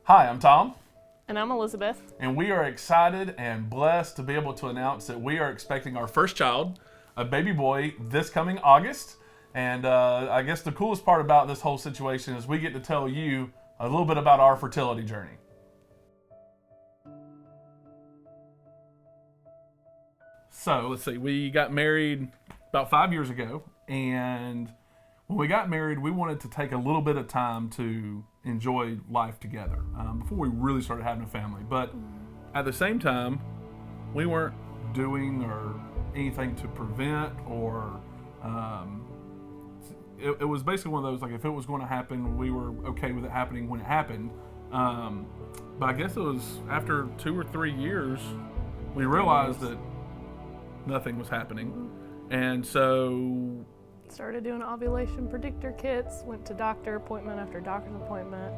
Hi, I'm Tom, And I'm Elizabeth. and we are excited and blessed to be able to announce that we are expecting our first child, a baby boy, this coming August. And I guess the coolest part about this whole situation is we get to tell you a little bit about our fertility journey. So let's see, we got married about 5 years ago, and when we got married, we wanted to take a little bit of time to enjoy life together before we really started having a family. But at the same time, we weren't doing or anything to prevent or um, it was basically one of those, like, if it was going to happen, we were okay with it happening when it happened. Um, but I guess it was after 2 or 3 years we realized that nothing was happening, and so Started doing ovulation predictor kits, went to doctor appointment after doctor's appointment.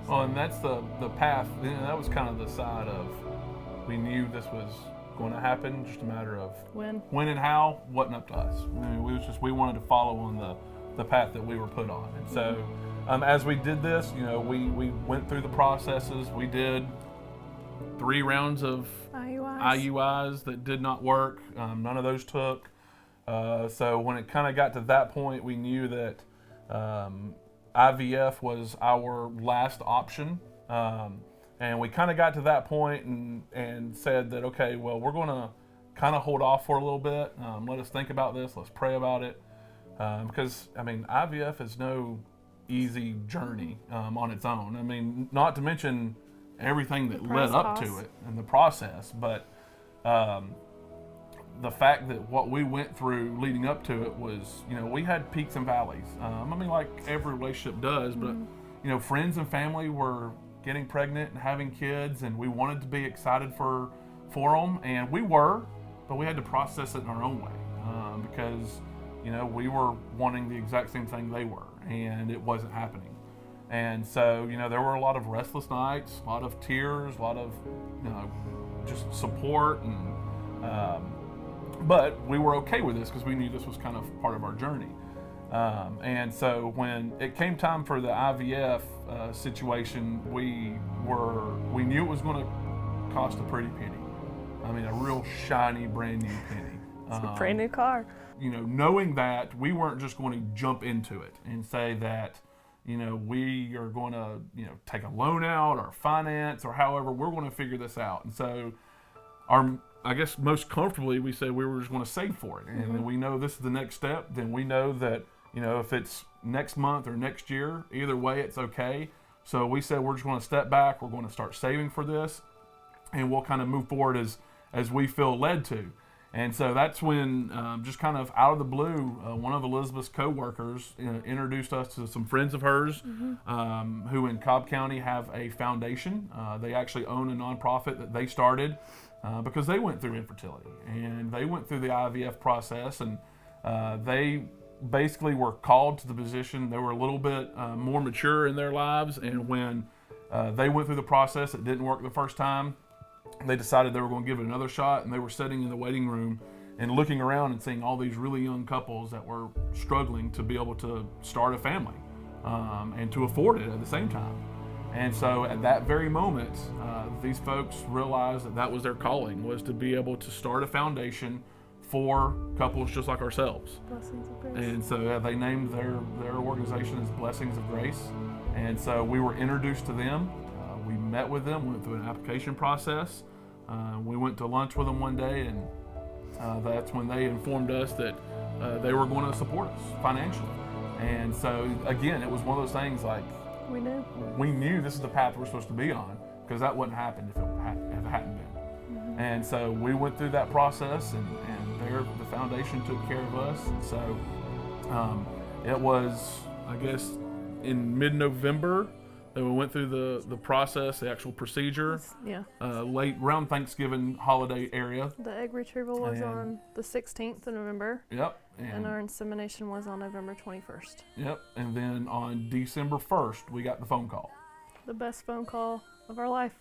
well, and that's the path. That was kind of the side of, we knew this was going to happen, just a matter of when and how. Wasn't up to us. We wanted to follow on the path that we were put on, and so as we did this, we went through the processes. We did 3 rounds of IUIs that did not work. None of those took. So when it kind of got to that point, we knew that IVF was our last option. And we kind of got to that point and said that, okay, well, we're going to kind of hold off for a little bit. Let us think about this. Let's pray about it. Because, IVF is no easy journey on its own. Not to mention everything that led up to it and the process, but the fact that what we went through leading up to it was, we had peaks and valleys. Like every relationship does, but friends and family were getting pregnant and having kids, and we wanted to be excited for them, and we were, but we had to process it in our own way because we were wanting the exact same thing they were, and it wasn't happening. And so, there were a lot of restless nights, a lot of tears, a lot of, just support. But we were okay with this because we knew this was kind of part of our journey. And so when it came time for the IVF situation, we knew it was going to cost a pretty penny. A real shiny, brand new penny. It's a brand new car. Knowing that, we weren't just going to jump into it and say that, we are going to, take a loan out or finance or however we're going to figure this out. And so I guess most comfortably, we said we were just going to save for it. And then we know this is the next step. Then we know that, if it's next month or next year, either way, it's okay. So we said we're just going to step back. We're going to start saving for this. And we'll kind of move forward as we feel led to. And so that's when, just kind of out of the blue, one of Elizabeth's co-workers introduced us to some friends of hers who in Cobb County have a foundation. They actually own a nonprofit that they started because they went through infertility. And they went through the IVF process, and they basically were called to the position. They were a little bit more mature in their lives, and when they went through the process, it didn't work the first time. They decided they were going to give it another shot, and they were sitting in the waiting room and looking around and seeing all these really young couples that were struggling to be able to start a family and to afford it at the same time. And so at that very moment, these folks realized that was their calling, was to be able to start a foundation for couples just like ourselves. Blessings of Grace. And so they named their organization as Blessings of Grace. And so we were introduced to them. We met with them, went through an application process. We went to lunch with them one day, and that's when they informed us that they were going to support us financially. And so, again, it was one of those things like, we knew this is the path we're supposed to be on, because that wouldn't happen if it hadn't been. And so we went through that process, and the foundation took care of us. And so it was, I guess, in mid-November that we went through the process, the actual procedure. Late around Thanksgiving holiday area. The egg retrieval was on the 16th of November. Yep. And our insemination was on November 21st. Yep. And then on December 1st, we got the phone call. The best phone call of our life.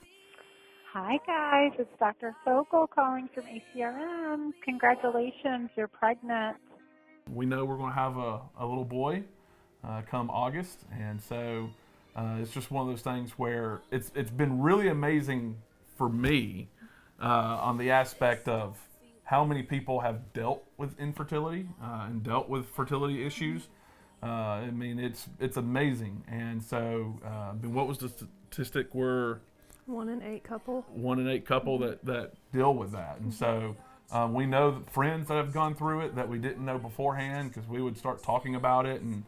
Hi guys, it's Dr. Fogle calling from ACRM. Congratulations, you're pregnant. We know we're going to have a little boy come August, and so It's just one of those things where it's been really amazing for me on the aspect of how many people have dealt with infertility and dealt with fertility issues. I mean, it's amazing. And so, what was the statistic? We're 1 in 8 couple. 1 in 8 couple that deal with that. And so we know that friends that have gone through it that we didn't know beforehand, because we would start talking about it. And,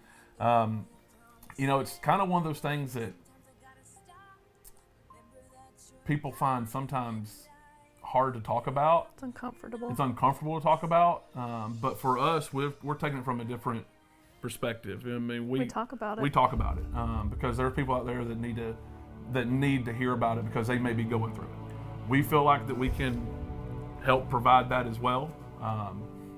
it's kind of one of those things that people find sometimes hard to talk about. It's uncomfortable. It's uncomfortable to talk about. But for us, we're taking it from a different perspective. I mean, we talk about it. We talk about it because there are people out there that need to hear about it because they may be going through it. We feel like that we can help provide that as well.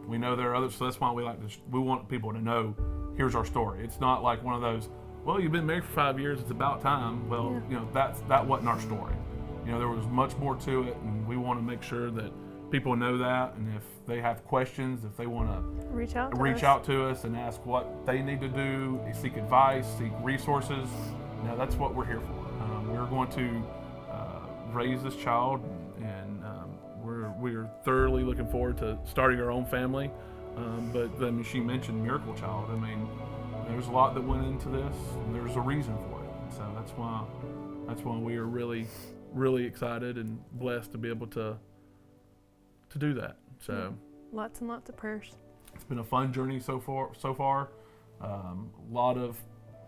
We know there are others, so that's why we want people to know, here's our story. It's not like one of those, well, you've been married for 5 years, it's about time. Well, that wasn't our story. There was much more to it, and we want to make sure that people know that, and if they have questions, if they want to reach out to us and ask what they need to do, seek advice, seek resources, that's what we're here for. We're going to raise this child, and we're thoroughly looking forward to starting our own family. But then she mentioned Miracle Child. I mean, there's a lot that went into this, and there's a reason for it. And so that's why we are really, really excited and blessed to be able to do that. So lots and lots of prayers. It's been a fun journey so far. A lot of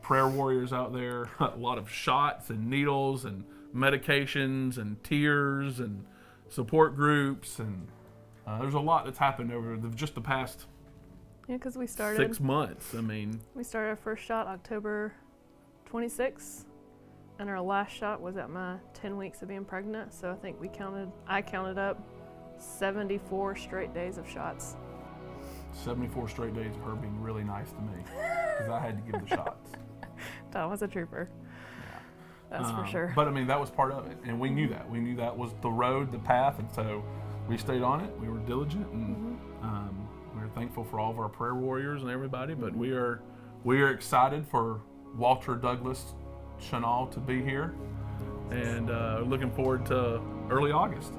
prayer warriors out there, a lot of shots and needles and medications and tears and support groups, and there's a lot that's happened over just the past because we started 6 months. I mean, we started our first shot October 26th, and our last shot was at my 10 weeks of being pregnant. So I think I counted up 74 straight days of shots. 74 straight days of her being really nice to me because I had to give the shots. That was a trooper. Yeah. That's for sure. But I mean, that was part of it, and we knew that. We knew that was the road, the path, and so we stayed on it. We were diligent, and we were thankful for all of our prayer warriors and everybody. But we are excited for Walter Douglas Chanel to be here, and looking forward to early August.